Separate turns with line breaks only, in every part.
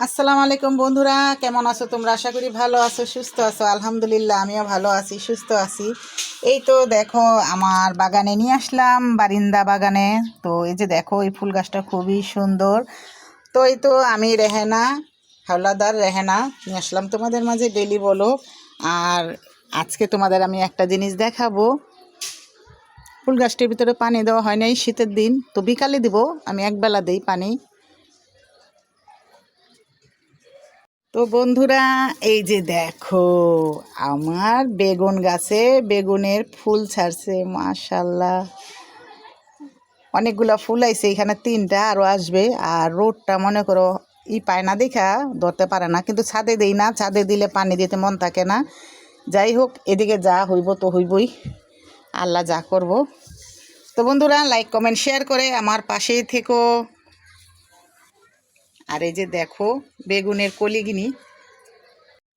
আসসালামু আলাইকুম বন্ধুরা, কেমন আছো তোমরা? আশা করি ভালো আছো, সুস্থ আছো। আলহামদুলিল্লাহ, আমিও ভালো আছি, সুস্থ আছি। এই তো দেখো, আমার বাগানে নিয়ে আসলাম, বারিন্দা বাগানে। তো এই যে দেখো, এই ফুল গাছটা খুবই সুন্দর। তো এই তো আমি রেহেনা, হাওলাদার রেহেনা নিয়ে আসলাম তোমাদের মাঝে ডেলি বলো। আর আজকে তোমাদের আমি একটা জিনিস দেখাবো। ফুল গাছটির ভিতরে পানি দেওয়া হয় নাই শীতের দিন, তো বিকালে দিব, আমি একবেলা দিই পানি। তো বন্ধুরা, এই যে দেখো, আমার বেগুন গাছে বেগুনের ফুল ছাড়ছে, মাশাল্লাহ। অনেকগুলা ফুল আইছে, এখানে 3টা আরও আসবে। আর রোদটা মনে করো পায় না, দেখা ধরতে পারে না, কিন্তু ছাদে দেই না, ছাদে দিলে পানি দিতে মন থাকে না। যাই হোক, এদিকে যা হইব তো হইবই, আল্লাহ যা করব। তো বন্ধুরা, লাইক কমেন্ট শেয়ার করে আমার পাশেই থেকো। আর এই যে দেখো, বেগুনের কলিগিনি।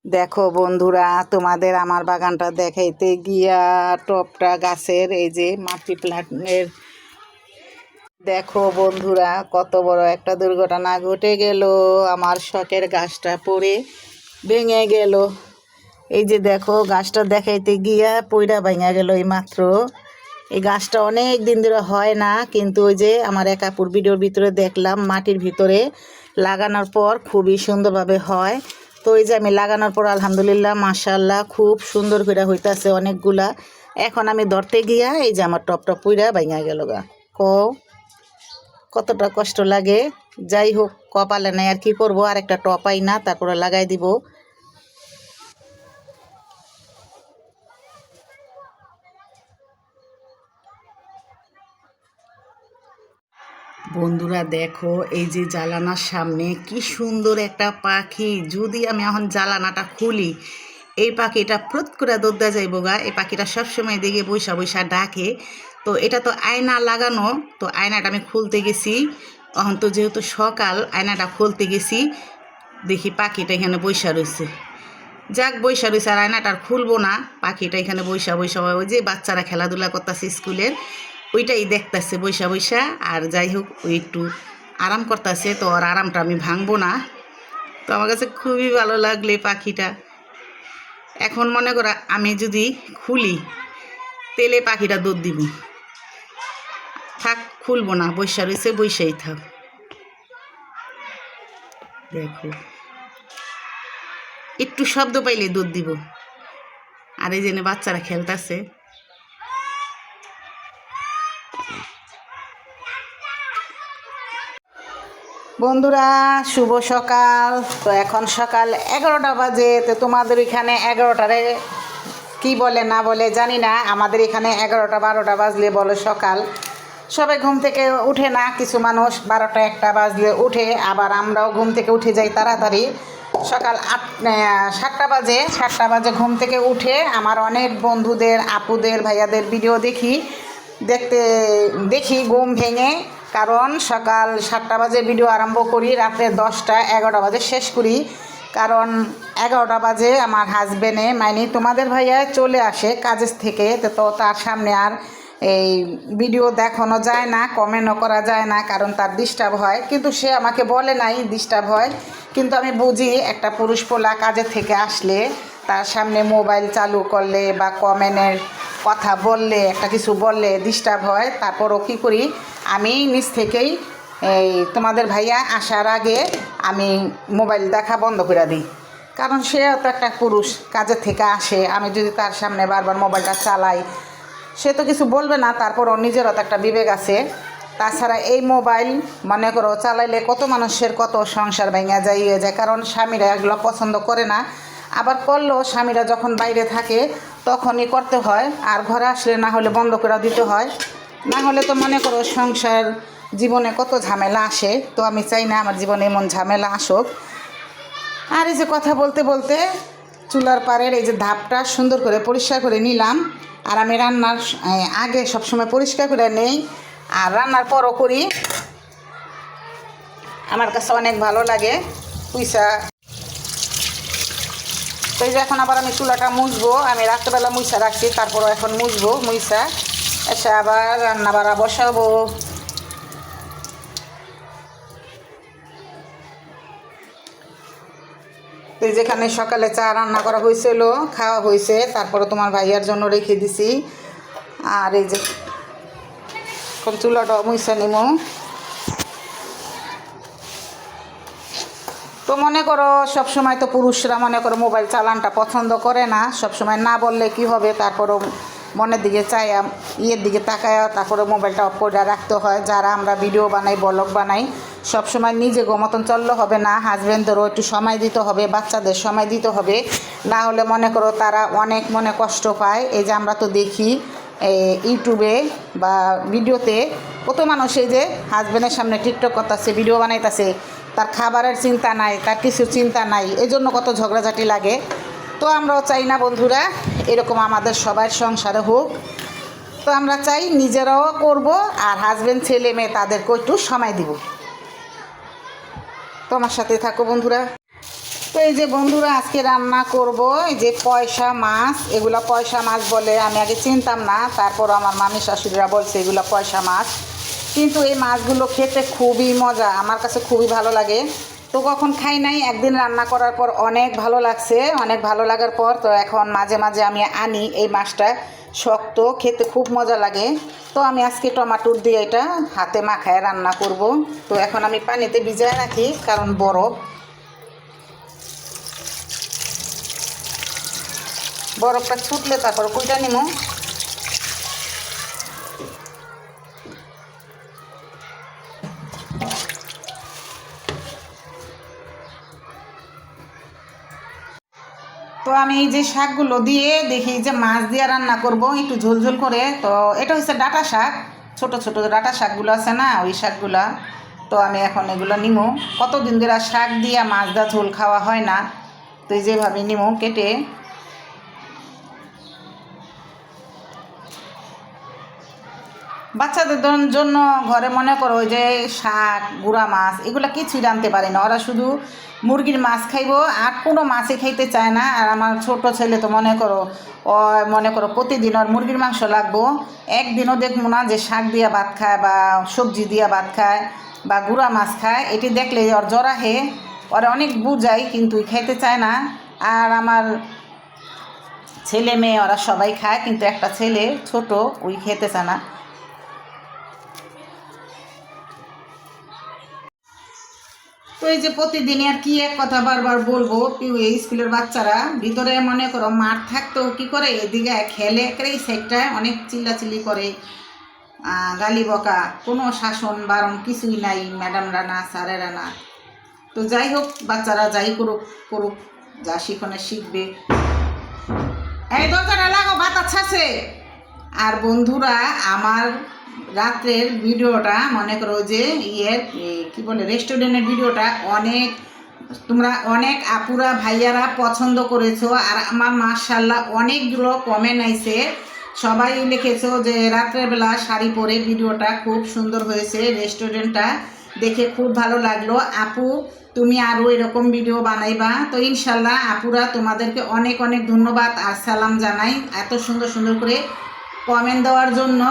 দেখো বন্ধুরা, তোমাদের আমার বাগানটা দেখাইতে গিয়া টপটা গাছের এই যে মাটি প্লান্টের, দেখো বন্ধুরা, কত বড় একটা দুর্ঘটনা ঘটে গেল। আমার শখের গাছটা পড়ে ভেঙে গেল। এই যে দেখো, গাছটা দেখাইতে গিয়া পইড়া ভেঙে গেল এই মাত্র। এই গাছটা অনেক দিন ধরে হয় না, কিন্তু ওই যে আমার এক আপুর ভিডিওর ভিতরে দেখলাম, মাটির ভিতরে লাগানোর পর খুবই সুন্দরভাবে হয়। তো এই যে আমি লাগানোর পর আলহামদুলিল্লাহ, মাশাআল্লাহ, খুব সুন্দর করে হইতাছে অনেকগুলা। এখন আমি ধরতে গিয়া এই যে আমার টপটা পুইরা ভেঙে গেল গা। কতটা কষ্ট লাগে। যাই হোক, কপালে নাই, আর কি করবো, আর একটা টপ আই না, তারপরে লাগাই দিব। বন্ধুরা দেখো, এই যে জালানার সামনে কি সুন্দর একটা পাখি। যদি আমি এখন জালানাটা খুলি, এই পাখিটা প্রত করে দৌড়া যাইব গা। এই পাখিটা সবসময় দিকে বৈশা বৈশা ডাকে। তো এটা তো আয়না লাগানো, তো আয়নাটা আমি খুলতে গেছি। এখন তো যেহেতু সকাল, আয়নাটা খুলতে গেছি, দেখি পাখিটা এখানে বৈশা রয়েছে। যাক, বৈশা রয়েছে, আর আয়নাটা আর খুলবো না। পাখিটা এখানে বৈশা বৈশা, ওই যে বাচ্চারা খেলাধুলা করতেছে স্কুলের, ওইটাই দেখতেছে বৈশা বৈশা। আর যাই হোক, ওই একটু আরাম করতেছে, তো আর আরামটা আমি ভাঙবো না। তো আমার কাছে খুবই ভালো লাগলে পাখিটা। এখন মনে করো আমি যদি খুলি, তেলে পাখিটা দুধ দিব। থাক, খুলবো না, বৈশা রয়েছে, বৈশাই থাক। দেখো, একটু শব্দ পাইলে দুধ দিব। আর এই জন্য বাচ্চারা খেলতেছে। বন্ধুরা, শুভ সকাল। তো এখন সকাল 11টা বাজে। তো তোমাদের এখানে 11টারে কি বলে না বলে জানি না, আমাদের এখানে 11টা 12টা বাজলে বলে সকাল। সবাই ঘুম থেকে উঠে না, কিছু মানুষ 12টা 1টা বাজলে উঠে, আবার আমরাও ঘুম থেকে উঠে যাই তাড়াতাড়ি। সকাল 7টা বাজে ঘুম থেকে উঠে আমার অনেক বন্ধুদের, আপুদের, ভাইয়াদের ভিডিও দেখি ঘুম ভেঙে। কারণ সকাল 7টা বাজে ভিডিও আরম্ভ করি, রাত্রে 10টা 11টা বাজে শেষ করি। কারণ 11টা বাজে আমার হাজবেন্ডে তোমাদের ভাইয়া চলে আসে কাজের থেকে। তো তার সামনে আর এই ভিডিও দেখানো যায় না, কমেন্টও করা যায় না, কারণ তার ডিস্টার্ব হয়। কিন্তু সে আমাকে বলে নাই ডিস্টার্ব হয়, কিন্তু আমি বুঝি একটা পুরুষ পোলা কাজের থেকে আসলে তার সামনে মোবাইল চালু করলে বা কমেন্টের কথা বললে, একটা কিছু বললে ডিস্টার্ব হয়। তারপরও কী করি, আমি নিজ থেকেই এই তোমাদের ভাইয়া আসার আগে আমি মোবাইল দেখা বন্ধ করে দিই। কারণ সে তো একটা পুরুষ, কাজের থেকে আসে, আমি যদি তার সামনে বারবার মোবাইলটা চালাই, সে তো কিছু বলবে না। তারপরও নিজেরও তো একটা বিবেক আছে। তাছাড়া এই মোবাইল মনে করো চালাইলে কত মানুষের কত সংসার ভেঙে যায়। কারণ স্বামীরা এগুলো পছন্দ করে না, আবার করলেও স্বামীরা যখন বাইরে থাকে তখনই করতে হয়, আর ঘরে আসলে না হলে বন্ধ করে দিতে হয়। না হলে তো মনে করো সংসার জীবনে কত ঝামেলা আসে। তো আমি চাই না আমার জীবনে এমন ঝামেলা আসুক। আর এই যে কথা বলতে বলতে চুলার পাড়ের এই যে ধাপটা সুন্দর করে পরিষ্কার করে নিলাম। আর আমি রান্নার আগে সবসময় পরিষ্কার করে নেই, আর রান্নার পরও করি। আমার কাছে অনেক ভালো লাগে পুঁইশা। তো এই যে এখন আবার আমি চুলাটা মুছবো, আমি রাত্রেবেলা মুইসা রাখছি, তারপরও এখন মুছবো, মুইসা এসে আবার রান্না বাড়া বসাবো। এই যেখানে সকালে চা রান্না করা হয়েছিল, খাওয়া হয়েছে, তারপরে তোমার ভাইয়ার জন্য রেখে দিছি। আর এই যে এখন চুলাটা মুইসা নিমো। তো মনে করো সবসময় তো পুরুষরা মনে করো মোবাইল চালানটা পছন্দ করে না, সবসময় না বললে কি হবে, তারপরও মনের দিকে চাই ইয়ের দিকে তাকায়, তারপরে মোবাইলটা অফ করে রাখতে হয়। যারা আমরা ভিডিও বানাই, ব্লগ বানাই, সবসময় নিজে মতন চললে হবে না, হাজব্যান্ডদেরও একটু সময় দিতে হবে, বাচ্চাদের সময় দিতে হবে, না হলে মনে করো তারা অনেক মনে কষ্ট পায়। এই যে আমরা তো দেখি ইউটিউবে বা ভিডিওতে কত মানুষ এই যে হাজব্যান্ডের সামনে টিকটক করতেছে, ভিডিও বানাইতেছে, তার খাবারের চিন্তা নাই, তার কিছু চিন্তা নাই, এই জন্য কত ঝগড়াঝাটি লাগে। তো আমরাও চাই না বন্ধুরা এরকম আমাদের সবার সংসারে হোক। তো আমরা চাই নিজেরাও করব, আর হাজব্যান্ড ছেলে মেয়ে তাদেরকে একটু সময় দিব। তোমার সাথে থাকো বন্ধুরা। তো এই যে বন্ধুরা আজকে রান্না করব এই যে পয়সা মাছ। এগুলো পয়সা মাছ বলে, আমি আগে চিনতাম না, তারপর আমার মামি শাশুড়িরা বলছে এগুলো পয়সা মাছ। কিন্তু এই মাছগুলো খেতে খুবই মজা, আমার কাছে খুবই ভালো লাগে। তো কখন খাই নাই, একদিন রান্না করার পর অনেক ভালো লাগছে, অনেক ভালো লাগার পর তো এখন মাঝে মাঝে আমি আনি। এই মাছটা শক্ত, খেতে খুব মজা লাগে। তো আমি আজকে টমাটোর দিয়ে এটা হাতে মাখায় রান্না করব। তো এখন আমি পানিতে ভিজায় রাখি, কারণ বরফটা ছুটলে তারপর কুইটা নিমো। তো আমি এই যে শাকগুলো দিয়ে দেখি যে মাছ দিয়ে রান্না করব একটু ঝোলঝোল করে। তো এটা হচ্ছে ডাঁটা শাক, ছোট ছোট ডাঁটা শাকগুলো আছে না, ওই শাকগুলা। তো আমি এখন এগুলো নিমো। কতদিন ধরে শাক দিয়ে মাছ দা ঝোল খাওয়া হয় না, তো এই যেভাবে নিমো কেটে। বাচ্চাদের জন্য ঘরে মনে করো ওই যে শাক, গুঁড়া মাছ, এগুলো কিছুই রাঁধতে পারে না। ওরা শুধু মুরগির মাছ খাইবো, আর কোনো মাছই খাইতে চায় না। আর আমার ছোট ছেলে তো মনে করো প্রতিদিন ওর মুরগির মাংস লাগবো। একদিনও দেখবো না যে শাক দিয়া ভাত খায় বা সবজি দিয়া ভাত খায় বা গুঁড়া মাছ খায়। এটি দেখলে ওর জ্বর আহে, ওরা অনেক বুঝাই কিন্তু খাইতে চায় না। আর আমার ছেলে মেয়ে ওরা সবাই খায়, কিন্তু একটা ছেলে ছোট, ওই খেতে চায় না। তো এই যে প্রতিদিন আর কি এক কথা বারবার বলবো, এই স্কুলের বাচ্চারা ভিতরে মনে করো মাঠ থাকতেও কি করে, এদিকে খেলে এই সাইডটায় অনেক চিল্লাচিল্লি করে, গালি বকা, কোনো শাসন বারণ কিছুই নাই, ম্যাডামরা না, স্যারেরা না। তো যাই হোক, বাচ্চারা যাই করুক করুক, যা শিখনে শিখবে। এই দরজাটা লাগো, বাতাস আছে। আর বন্ধুরা আমার রাত্রের ভিডিওটা মনে করো যে কি বলে রেস্টুরেন্টের ভিডিওটা তোমরা অনেক আপুরা ভাইয়ারা পছন্দ করেছো। আর আমার মাশাআল্লাহ অনেকগুলো কমেন্ট আইছে, সবাই লিখেছো যে রাত্রের বেলা শাড়ি পরে ভিডিওটা খুব সুন্দর হয়েছে, রেস্টুরেন্টটা দেখে খুব ভালো লাগলো। আপু তুমি আরও এরকম ভিডিও বানাইবা। তো ইনশাল্লাহ আপুরা তোমাদেরকে অনেক অনেক ধন্যবাদ আর সালাম জানাই এত সুন্দর সুন্দর করে কমেন্ট দেওয়ার জন্য।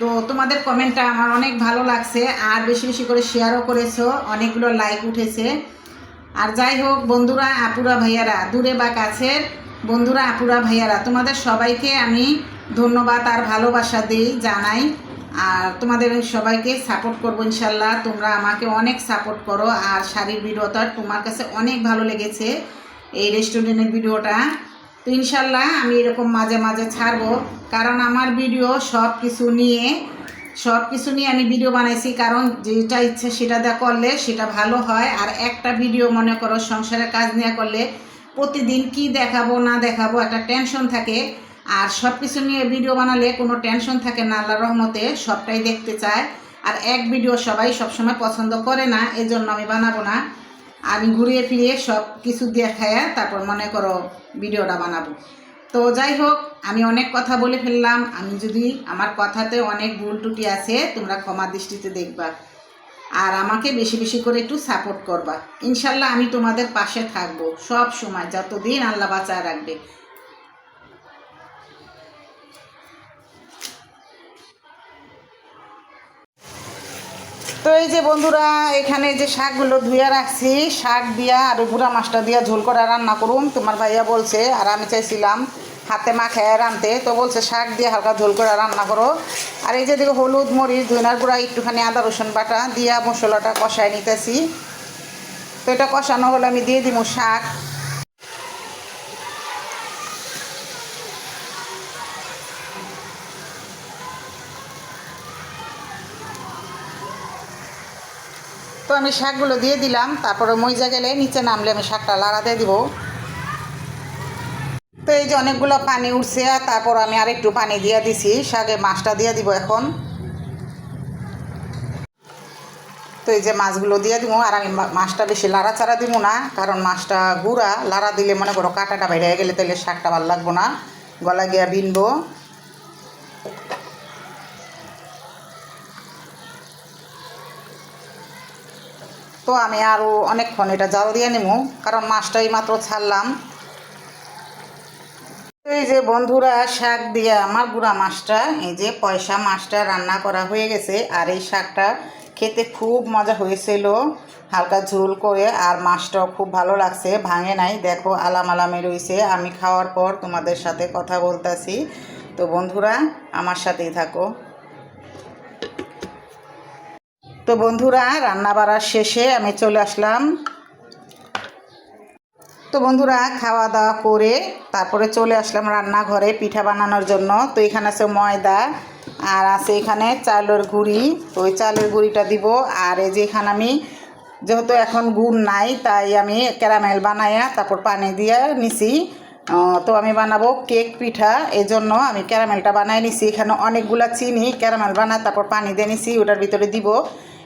তো তোমাদের কমেন্টটা আমার অনেক ভালো লাগছে, আর বেশি বেশি করে শেয়ারও করেছো, অনেকগুলো লাইক উঠেছে। আর যাই হোক বন্ধুরা, আপুরা ভাইয়ারা, দূরে বা কাছের বন্ধুরা, আপুরা ভাইয়ারা, তোমাদের সবাইকে আমি ধন্যবাদ আর ভালোবাসা জানাই। আর তোমাদের সবাইকে সাপোর্ট করবো ইনশাল্লাহ। তোমরা আমাকে অনেক সাপোর্ট করো। আর শাড়ির ভিডিওটা তোমার কাছে অনেক ভালো লেগেছে, এই রেস্টুরেন্টের ভিডিওটা। তো ইনশাল্লাহ আমি এরকম মাঝে মাঝে ছাড়বো, কারণ আমার ভিডিও সব কিছু নিয়ে আমি ভিডিও বানাইছি, কারণ যেটা ইচ্ছে সেটা করলে সেটা ভালো হয়। আর একটা ভিডিও মনে করো সংসারের কাজ নিয়ে করলে প্রতিদিন কি দেখাবো না দেখাবো একটা টেনশন থাকে। আর সব কিছু নিয়ে ভিডিও বানালে কোনো টেনশন থাকে না, আল্লাহর রহমতে সবটাই দেখতে চায়। আর এক ভিডিও সবাই সবসময় পছন্দ করে না, এজন্য আমি বানাবো না। আমি ঘুরিয়ে ফিরিয়ে সব কিছু দেখায় তারপর মনে করো ভিডিওটা বানাবো। তো যাই হোক, আমি অনেক কথা বলে ফেললাম। আমি যদি আমার কথাতে অনেক ভুল ত্রুটি আছে তোমরা ক্ষমা দৃষ্টিতে দেখবা। আর আমাকে বেশি বেশি করে একটু সাপোর্ট করবা। ইনশাল্লাহ আমি তোমাদের পাশে থাকবো সব সময়, যতদিন আল্লাহ বাঁচায় রাখবে। তো এই যে বন্ধুরা, এখানে যে শাকগুলো ধুয়ে রাখছি, শাক দিয়া আর গুঁড়া মাছটা দিয়া ঝোল করে রান্না করুন তোমার ভাইয়া বলছে। আর আমি চাইছিলাম হাতে মাখায় রানতে, তো বলছে শাক দিয়ে হালকা ঝোল করে রান্না করো। আর এই যে দেখো হলুদ মরিচ ধনিয়ার গুঁড়া একটুখানি আদা রসুন বাটা দিয়া মশলাটা কষায় নিতেছি। তো এটা কষানো হলে আমি দিয়ে দিব শাক। তো আমি শাকগুলো দিয়ে দিলাম, তারপরে মইজা গেলে নিচে নামলে আমি শাকটা লাড়া দিয়ে দিব। তো এই যে অনেকগুলো পানি উঠছে, আর তারপর আমি আর একটু পানি দিয়ে দিছি, শাকে মাছটা দিয়ে দিব এখন। তো এই যে মাছগুলো দিয়ে দিব, আর আমি মাছটা বেশি লাড়াচাড়া দিব না, কারণ মাছটা গুঁড়া, লাড়া দিলে মনে করো কাঁটাটা বাইরে গেলে তাহলে শাকটা ভালো লাগবো না, গলা গিয়া বিনবো। তো আমি আরও অনেকক্ষণ এটা জাল দিয়ে নেব, কারণ মাছটাই মাত্র ছাড়লাম। এই যে বন্ধুরা, শাক দিয়ে আমার গুঁড়া মাছটা, এই যে পয়সা মাছটা রান্না করা হয়ে গেছে। আর এই শাকটা খেতে খুব মজা হয়েছিল, হালকা ঝোল করে, আর মাছটাও খুব ভালো লাগছে, ভাঙে নাই, দেখো আলাম আলামে রয়েছে। আমি খাওয়ার পর তোমাদের সাথে কথা বলতেছি, তো বন্ধুরা আমার সাথেই থাকো। তো বন্ধুরা, রান্না বাড়ার শেষে আমি চলে আসলাম। তো বন্ধুরা, খাওয়া দাওয়া করে তারপরে চলে আসলাম রান্নাঘরে পিঠা বানানোর জন্য। তো এখানে আছে ময়দা, আর আছে এখানে চালের গুঁড়ি। তো ওই চালের গুঁড়িটা দিব। আর এই যে এখানে আমি যেহেতু এখন গুড় নাই, তাই আমি ক্যারামেল বানাইয়া তারপর পানি দিয়ে নিছি। তো আমি বানাবো কেক পিঠা, এই জন্য আমি ক্যারামেলটা বানাই নিছি। এখানে অনেকগুলা চিনি ক্যারামেল বানায় তারপর পানি দিয়ে নিছি, ওটার ভিতরে দিব।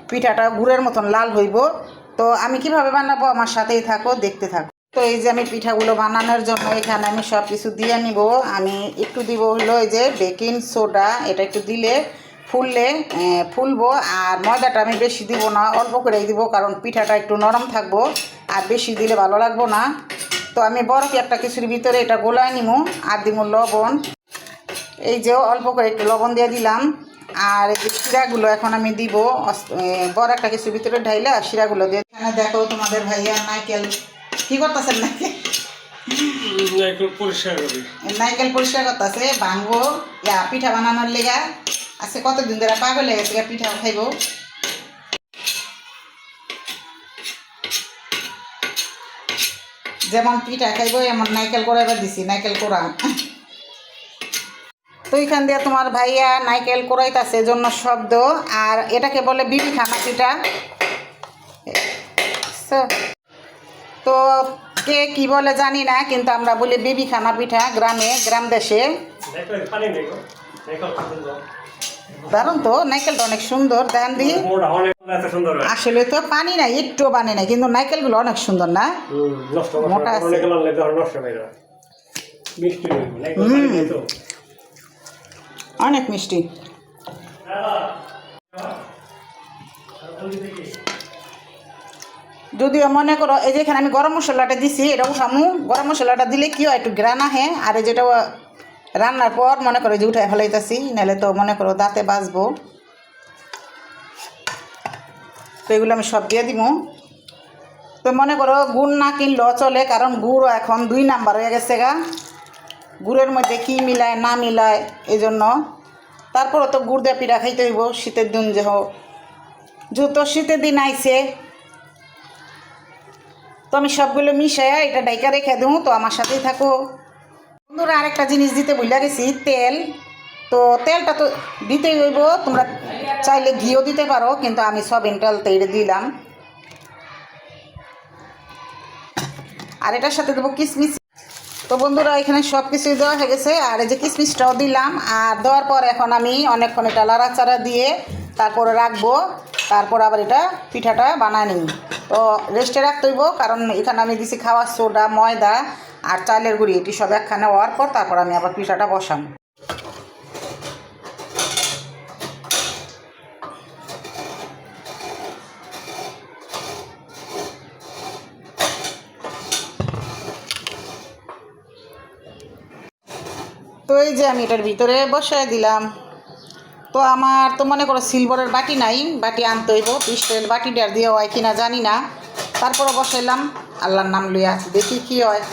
পিঠাটা গুড়ের মতন লাল হইব। তো আমি কিভাবে বানাবো আমার সাথেই থাকো, দেখতে থাকো। তো এই যে আমি পিঠাগুলো বানানোর জন্য এখানে আমি সব কিছু দিয়ে নিব। আমি একটু দিব হলো এই যে বেকিং সোডা, এটা একটু দিলে ফুলবো। আর ময়দাটা আমি বেশি দিব না, অল্প করেই দিব, কারণ পিঠাটা একটু নরম থাকবো, আর বেশি দিলে ভালো লাগবো না। তো আমি বরফ একটা কিছুর ভিতরে এটা গোলায় নিব। আর দিব লবণ, এই যে অল্প করে একটু লবণ দিয়ে দিলাম। আর এই যে শিরাগুলো এখন আমি দিব বড় একটা কিছুর ভিতরে ঢাইলে, আর শিরাগুলো দিয়ে। এখানে দেখো তোমাদের ভাইয়া নারকেল কি করতেছেন, নারকেল পরিষ্কার করতেছে, ভাঙবো পিঠা বানানোর লেগা। আজকে কতদিন ধরে পাগল হয়ে গেছে পিঠা খাইব। যেমন পিঠা খাইব এমন নারকেল কোড়াইবার দিছি, নারকেল কোড়ান। তো এখান দিয়ে তোমার ভাইয়া নারকেল কোড়াইতেছে জন্য শব্দ। আর এটাকে বলে বিবি খানা পিঠা। তো কে কি বলে জানি না, কিন্তু আমরা বলি বিবি খানা পিঠা গ্রাম দেশে। দারুন তো, নারকেলটা অনেক সুন্দর, দেন দি। আসলে তো পানি নাই, একটু পানি নাই, কিন্তু নারকেলগুলো অনেক সুন্দর না, মোটা আছে। অনেক মিষ্টি। যদিও মনে করো এই যে এখানে আমি গরম মশলাটা দিছি, এটা উঠামু। গরম মশলাটা দিলে কি হয়, একটু গ্রান আহে। আর এই যেটা রান্নার পর মনে করো যে উঠায় ফেলাইতেছি, নাহলে তো মনে করো দাঁতে বাজবো। তো এগুলো আমি সব দিয়ে দিব। তো মনে করো গুড় না কিনলেও চলে, কারণ গুড়ও এখন 2 নাম্বার হয়ে গেছে গা। গুড়ের মধ্যে কি মিলায় না মিলায়, এই জন্য। তারপরও তো গুড় দিয়ে পিঠা খাইতে হইব, শীতের দিন যেহেতু শীতের দিন আইছে। তো আমি সবগুলো মিশাইয়া এটা ডাইকা রেখে দেবো। তো আমার সাথেই থাকো বন্ধুরা। আরেকটা জিনিস দিতে ভুলে গেছি, তেল। তো তেলটা তো দিতেই হইব, তোমরা চাইলে ঘিও দিতে পারো, কিন্তু আমি সয়াবিন তেল তেলে দিলাম। আর এটার সাথে দেবো কিশমিশ। তো বন্ধুরা, এখানে সব কিছুই দেওয়া হয়ে গেছে, আর এই যে কিশমিশটাও দিলাম। আর দেওয়ার পর এখন আমি অনেকক্ষণ এটা লাড়াচাড়া দিয়ে তারপরে রাখবো। তারপর আবার এটা পিঠাটা বানায় নিই। তো রেস্টে রাখতে হইব, কারণ এখানে আমি দিছি খাওয়ার সোডা, ময়দা আর চালের গুঁড়ি, এটি সব একখানে হওয়ার পর তারপর আমি আবার পিঠাটা বসাম। তো এই যে আমি এটার ভিতরে বসায় দিলাম। তো আমার তো মনে করো সিলভারের বাটি নাই, বাটি আনতে হইব। স্টিলের বাটিটা দিয়ে হয় কিনা জানি না, তারপরে বসাইলাম। আল্লাহর নাম লইয়া দেখি কি হয়।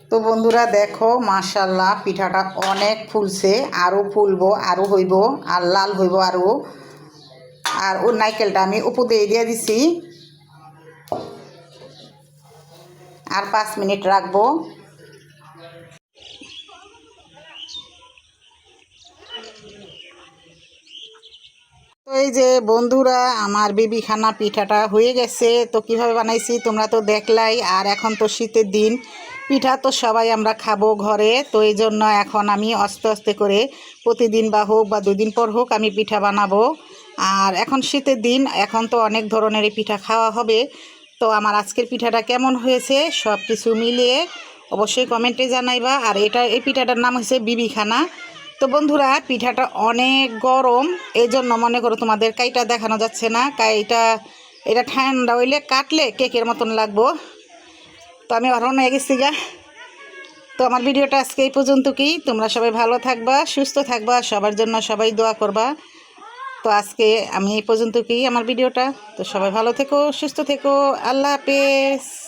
তো বন্ধুরা দেখো, মাশাল্লাহ পিঠাটা অনেক ফুলছে, আরও ফুলবো, আরও হইব, আর লাল হইব আরও। আর ও নারকেলটা আমি উপর দিয়ে দিছি। আর 5 মিনিট রাখবো। তো এই যে বন্ধুরা, আমার বিবিখানা পিঠাটা হয়ে গেছে। তো কিভাবে বানাইছি তোমরা তো দেখলাই। আর এখন তো শীতের দিন, পিঠা তো সবাই আমরা খাবো ঘরে। তো এই জন্য এখন আমি আস্তে আস্তে করে প্রতিদিন বা হোক বা 2 দিন পর হোক আমি পিঠা বানাবো। আর এখন শীতের দিন, এখন তো অনেক ধরনেরই পিঠা খাওয়া হবে। তো আমার আজকের পিঠাটা কেমন হয়েছে সব কিছু মিলিয়ে অবশ্যই কমেন্টে জানাইবা। আর এই পিঠাটার নাম হচ্ছে বিবিখানা। তো বন্ধুরা, পিঠাটা অনেক গরম, এই জন্য মনে করো তোমাদের কাইটা দেখানো যাচ্ছে না। এটা ঠান্ডা হইলে কাটলে কেকের মতন লাগবো। তো আমি অরণ হয়ে গেছি গা। তো আমার ভিডিওটা আজকে এই পর্যন্ত। কি তোমরা সবাই ভালো থাকবা, সুস্থ থাকবা, সবার জন্য সবাই দোয়া করবা। তো আজকে আমি এই পর্যন্ত কি আমার ভিডিওটা। তো সবাই ভালো থেকো, সুস্থ থেকো, আল্লাহ হাফেজ।